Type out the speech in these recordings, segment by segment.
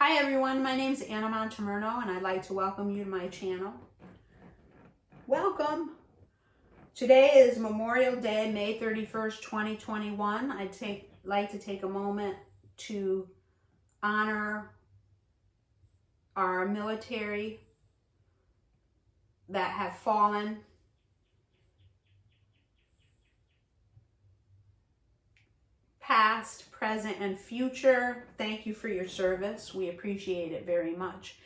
Hi everyone, my name is Anna Montemurno and I'd like to welcome you to my channel. Welcome! Today is Memorial Day, May 31st, 2021. I'd like to take a moment to honor our military that have fallen. Past, present, and future. Thank you for your service. We appreciate it very much.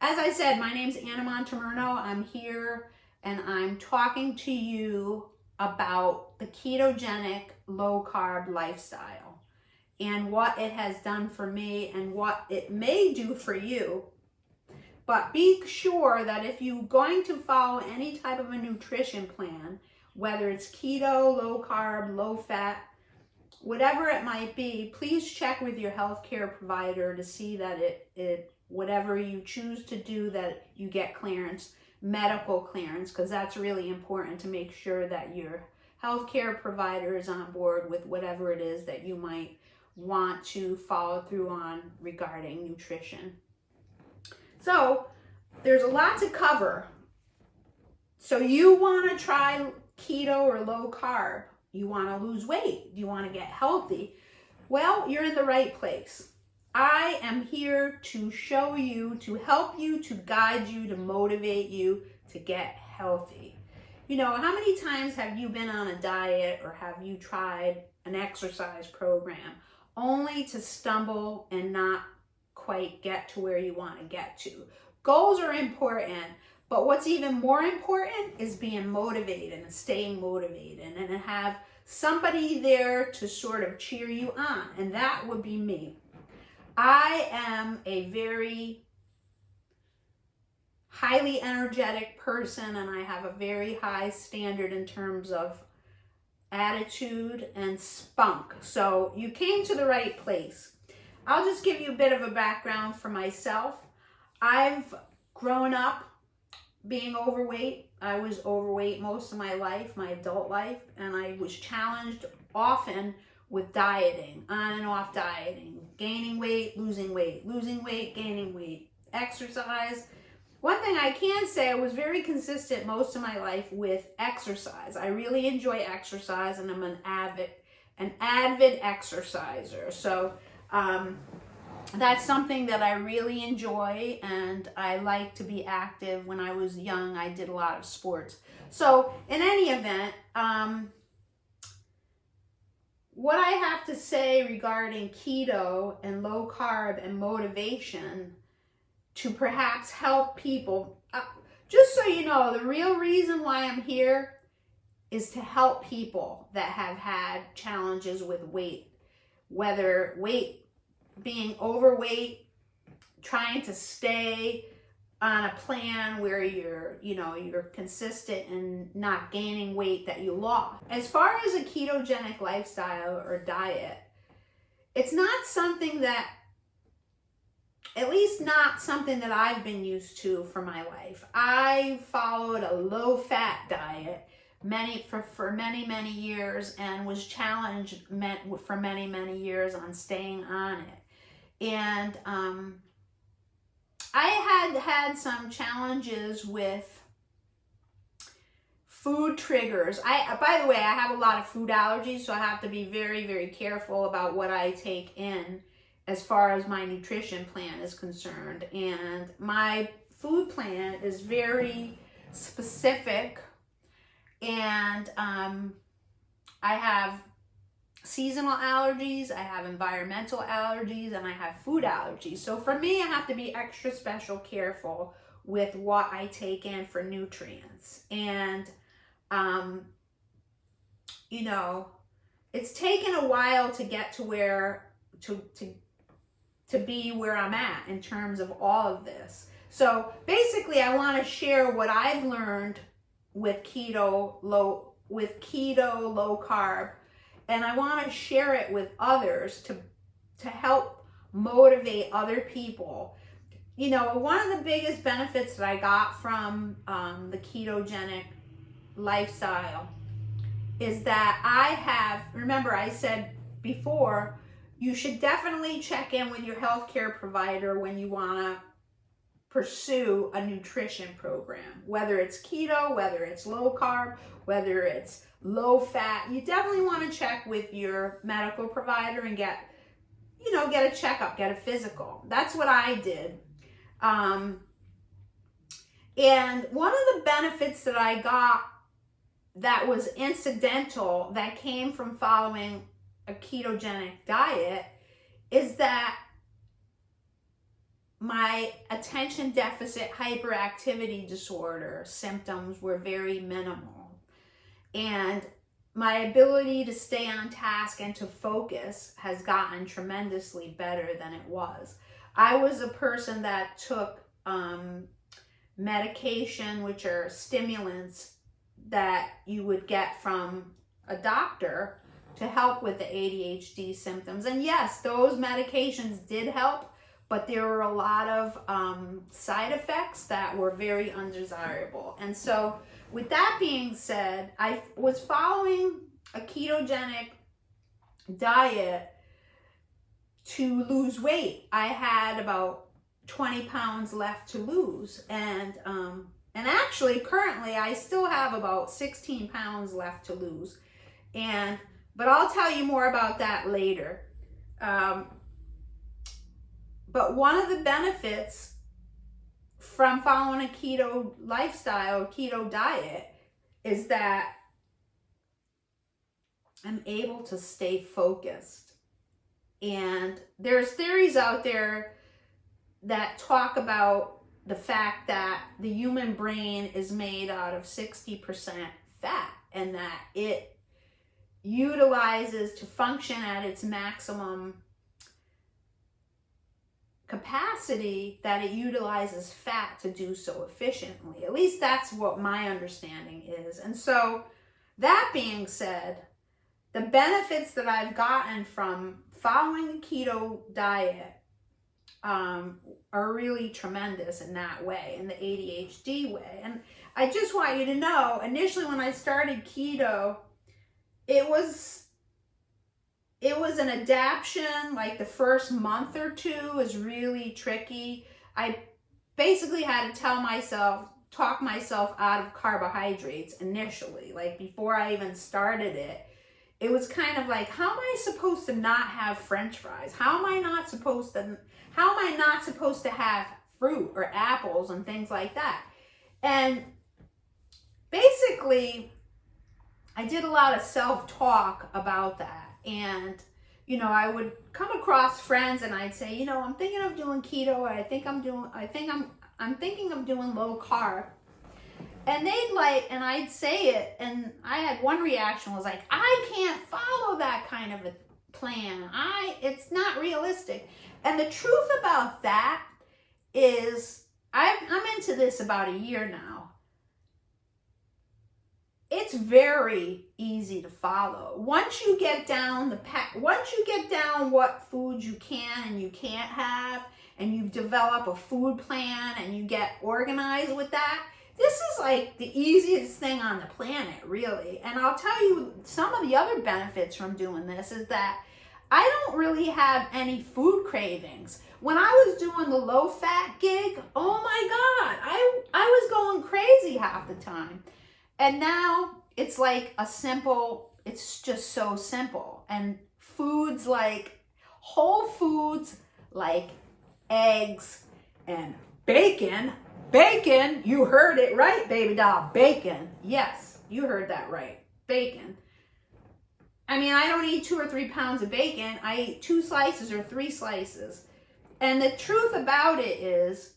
As I said, my name's Anna Montemurno. I'm here and I'm talking to you about the ketogenic low-carb lifestyle and what it has done for me and what it may do for you. But be sure that if you're going to follow any type of a nutrition plan, whether it's keto, low-carb, low-fat, whatever it might be, please check with your healthcare provider to see that whatever you choose to do, that you get clearance, medical clearance, because that's really important to make sure that your healthcare provider is on board with whatever it is that you might want to follow through on regarding nutrition. So there's a lot to cover. So you want to try keto or low carb. You want to lose weight. You want to get healthy. Well, you're in the right place. I am here to show you, to help you, to guide you, to motivate you to get healthy. You know, how many times have you been on a diet or have you tried an exercise program only to stumble and not quite get to where you want to get to? Goals are important, but what's even more important is being motivated and staying motivated and have somebody there to sort of cheer you on, and that would be me. I am a very highly energetic person and I have a very high standard in terms of attitude and spunk. So you came to the right place. I'll just give you a bit of a background for myself. I've grown up being overweight. I was overweight most of my life, my adult life, and I was challenged often with dieting, on and off dieting, gaining weight, losing weight, gaining weight, exercise. One thing I can say, I was very consistent most of my life with exercise. I really enjoy exercise and I'm an avid exerciser. So that's something that I really enjoy, and I like to be active. When I was young, I did a lot of sports. So in any event, what I have to say regarding keto and low carb and motivation to perhaps help people, just so you know, the real reason why I'm here is to help people that have had challenges with weight, whether being overweight, trying to stay on a plan where you're consistent and not gaining weight that you lost. As far as a ketogenic lifestyle or diet, it's not something that, at least not something that I've been used to for my life. I followed a low-fat diet for many years and was challenged for many years on staying on it. And I had some challenges with food triggers. By the way, I have a lot of food allergies, so I have to be very careful about what I take in as far as my nutrition plan is concerned. And my food plan is very specific, and I have seasonal allergies, I have environmental allergies, and I have food allergies. So for me, I have to be extra special careful with what I take in for nutrients. And, you know, it's taken a while to get to where, to be where I'm at in terms of all of this. So basically, I want to share what I've learned with keto, low carb, and I want to share it with others to help motivate other people. You know, one of the biggest benefits that I got from the ketogenic lifestyle is that remember I said before, you should definitely check in with your healthcare provider when you want to pursue a nutrition program, whether it's keto, whether it's low carb, whether it's low fat. You definitely want to check with your medical provider and get a checkup, get a physical. That's what I did. And one of the benefits that I got that was incidental, that came from following a ketogenic diet, is that my attention deficit hyperactivity disorder symptoms were very minimal. And my ability to stay on task and to focus has gotten tremendously better than it was. I was a person that took medication, which are stimulants that you would get from a doctor to help with the ADHD symptoms. And yes, those medications did help, but there were a lot of side effects that were very undesirable. And so with that being said, I was following a ketogenic diet to lose weight. I had about 20 pounds left to lose. And actually, currently, I still have about 16 pounds left to lose. But I'll tell you more about that later. But one of the benefits from following a keto lifestyle, keto diet, is that I'm able to stay focused. And there's theories out there that talk about the fact that the human brain is made out of 60% fat, and that it utilizes, to function at its maximum capacity, that it utilizes fat to do so efficiently. At least that's what my understanding is. And so, that being said, the benefits that I've gotten from following the keto diet are really tremendous in that way, in the ADHD way. And I just want you to know, initially when I started keto, it was an adaptation. Like the first month or two was really tricky. I basically had to talk myself out of carbohydrates initially. Like before I even started it, it was kind of like, how am I supposed to not have French fries? How am I not supposed to have fruit or apples and things like that? And basically, I did a lot of self-talk about that. And, I would come across friends and I'd say, I'm thinking of doing keto. I'm thinking of doing low carb. And and I'd say it, and I had one reaction was like, I can't follow that kind of a plan. It's not realistic. And the truth about that is, I'm into this about a year now. It's very easy to follow. Once you get down what foods you can and you can't have, and you develop a food plan and you get organized with that, this is like the easiest thing on the planet, really. And I'll tell you, some of the other benefits from doing this is that I don't really have any food cravings. When I was doing the low fat gig, oh my God, I was going crazy half the time. And now it's like it's just so simple. And foods like whole foods, like eggs and bacon, you heard it right, baby doll, bacon. Yes, you heard that right, bacon. I mean, I don't eat 2 or 3 pounds of bacon. I eat 2 slices or 3 slices. And the truth about it is,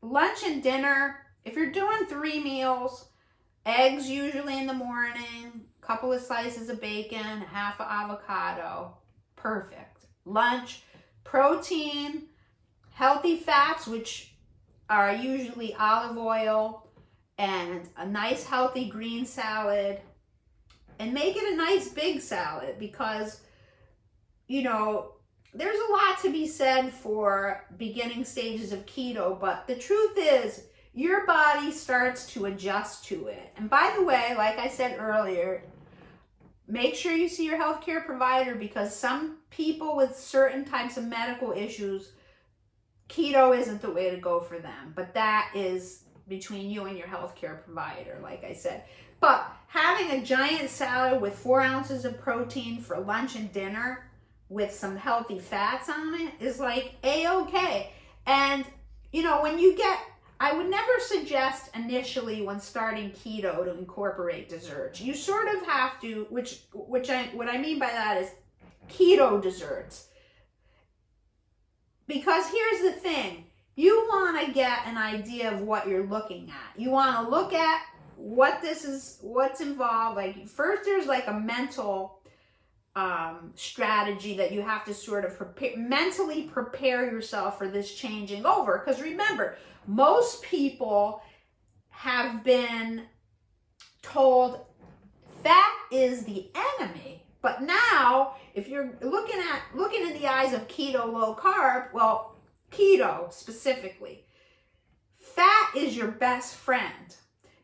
lunch and dinner, if you're doing 3 meals, eggs usually in the morning, a couple of slices of bacon, half an avocado, perfect. Lunch, protein, healthy fats, which are usually olive oil, and a nice healthy green salad. And make it a nice big salad, because, there's a lot to be said for beginning stages of keto, but the truth is, your body starts to adjust to it. And by the way, like I said earlier, make sure you see your healthcare provider, because some people with certain types of medical issues, keto isn't the way to go for them. But that is between you and your healthcare provider, like I said. But having a giant salad with 4 ounces of protein for lunch and dinner with some healthy fats on it is like A-okay. And, you know, when you get, I would never suggest initially when starting keto to incorporate desserts. You sort of have to, what I mean by that is keto desserts. Because here's the thing, you want to get an idea of what you're looking at. You want to look at what's involved. Like first there's like a mental strategy that you have to sort of mentally prepare yourself for this changing over. Because remember, most people have been told fat is the enemy. But now, if you're looking in the eyes of keto low carb, well, keto specifically, fat is your best friend.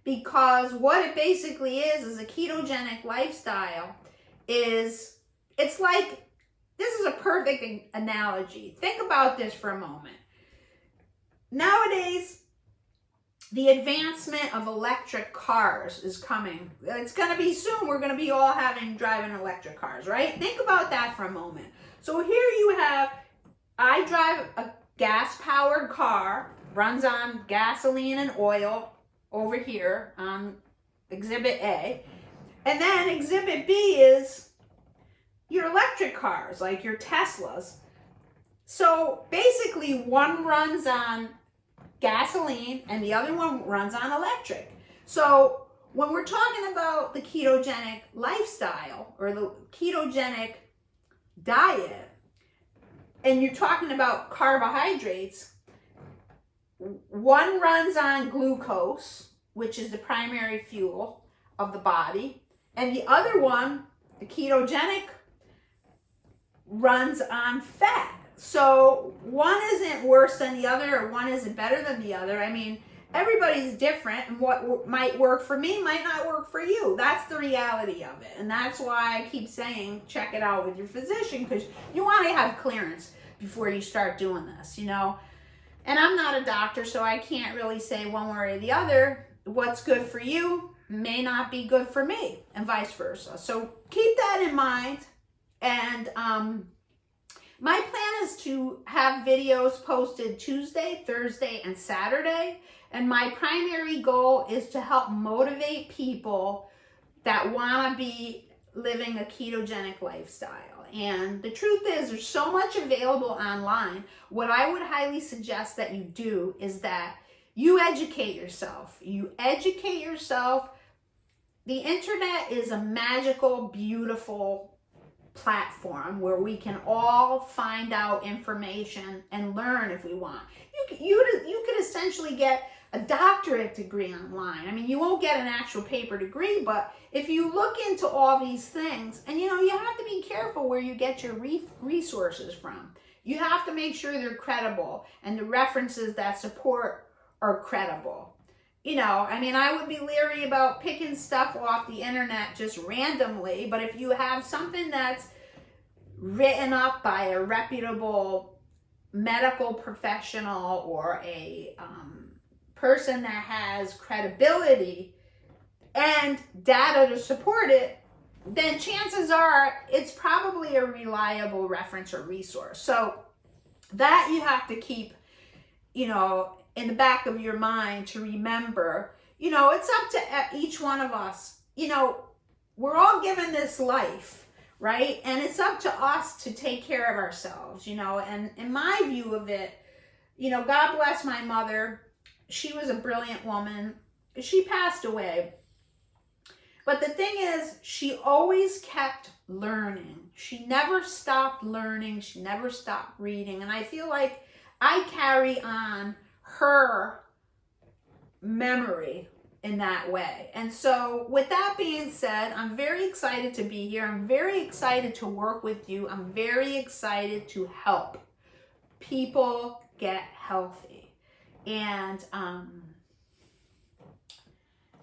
Because what it basically is a ketogenic lifestyle is, it's like, this is a perfect analogy. Think about this for a moment. Nowadays, the advancement of electric cars is coming. It's going to be soon. We're going to be all driving electric cars, right? Think about that for a moment. So here you have, I drive a gas-powered car, runs on gasoline and oil over here on Exhibit A. And then Exhibit B is your electric cars, like your Teslas. So basically one runs on gasoline and the other one runs on electric. So when we're talking about the ketogenic lifestyle or the ketogenic diet, and you're talking about carbohydrates, one runs on glucose, which is the primary fuel of the body, and the other one, the ketogenic, runs on fat. So one isn't worse than the other, or one isn't better than the other. I mean, everybody's different, and what might work for me might not work for you. That's the reality of it. And that's why I keep saying, check it out with your physician, because you want to have clearance before you start doing this, you know. And I'm not a doctor, so I can't really say one way or the other. What's good for you may not be good for me, and vice versa. So keep that in mind. And my plan is to have videos posted Tuesday, Thursday, and Saturday. And my primary goal is to help motivate people that want to be living a ketogenic lifestyle. And the truth is, there's so much available online. What I would highly suggest that you do is that you educate yourself. You educate yourself. The internet is a magical, beautiful platform where we can all find out information and learn if we want. You could essentially get a doctorate degree online. I mean, you won't get an actual paper degree, but if you look into all these things, and you know, you have to be careful where you get your resources from. You have to make sure they're credible and the references that support are credible. You know, I mean, I would be leery about picking stuff off the internet just randomly, but if you have something that's written up by a reputable medical professional or a person that has credibility and data to support it, then chances are it's probably a reliable reference or resource. So that you have to keep, you know, in the back of your mind to remember. You know, it's up to each one of us. You know, we're all given this life, right? And it's up to us to take care of ourselves, you know. And in my view of it, you know, God bless my mother. She was a brilliant woman. She passed away. But the thing is, she always kept learning. She never stopped learning. She never stopped reading. And I feel like I carry on her memory in that way. And so with that being said, I'm very excited to be here. I'm very excited to work with you. I'm very excited to help people get healthy. And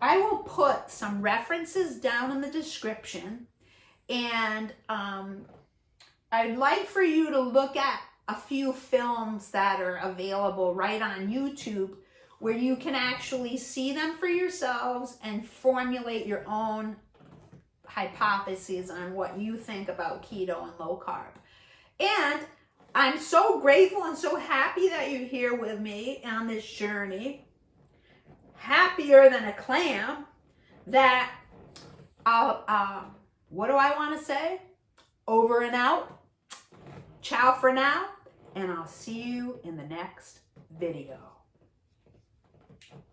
I will put some references down in the description. And I'd like for you to look at a few films that are available right on YouTube where you can actually see them for yourselves and formulate your own hypotheses on what you think about keto and low carb. And I'm so grateful and so happy that you're here with me on this journey. Happier than a clam that what do I want to say? Over and out. Ciao for now, and I'll see you in the next video.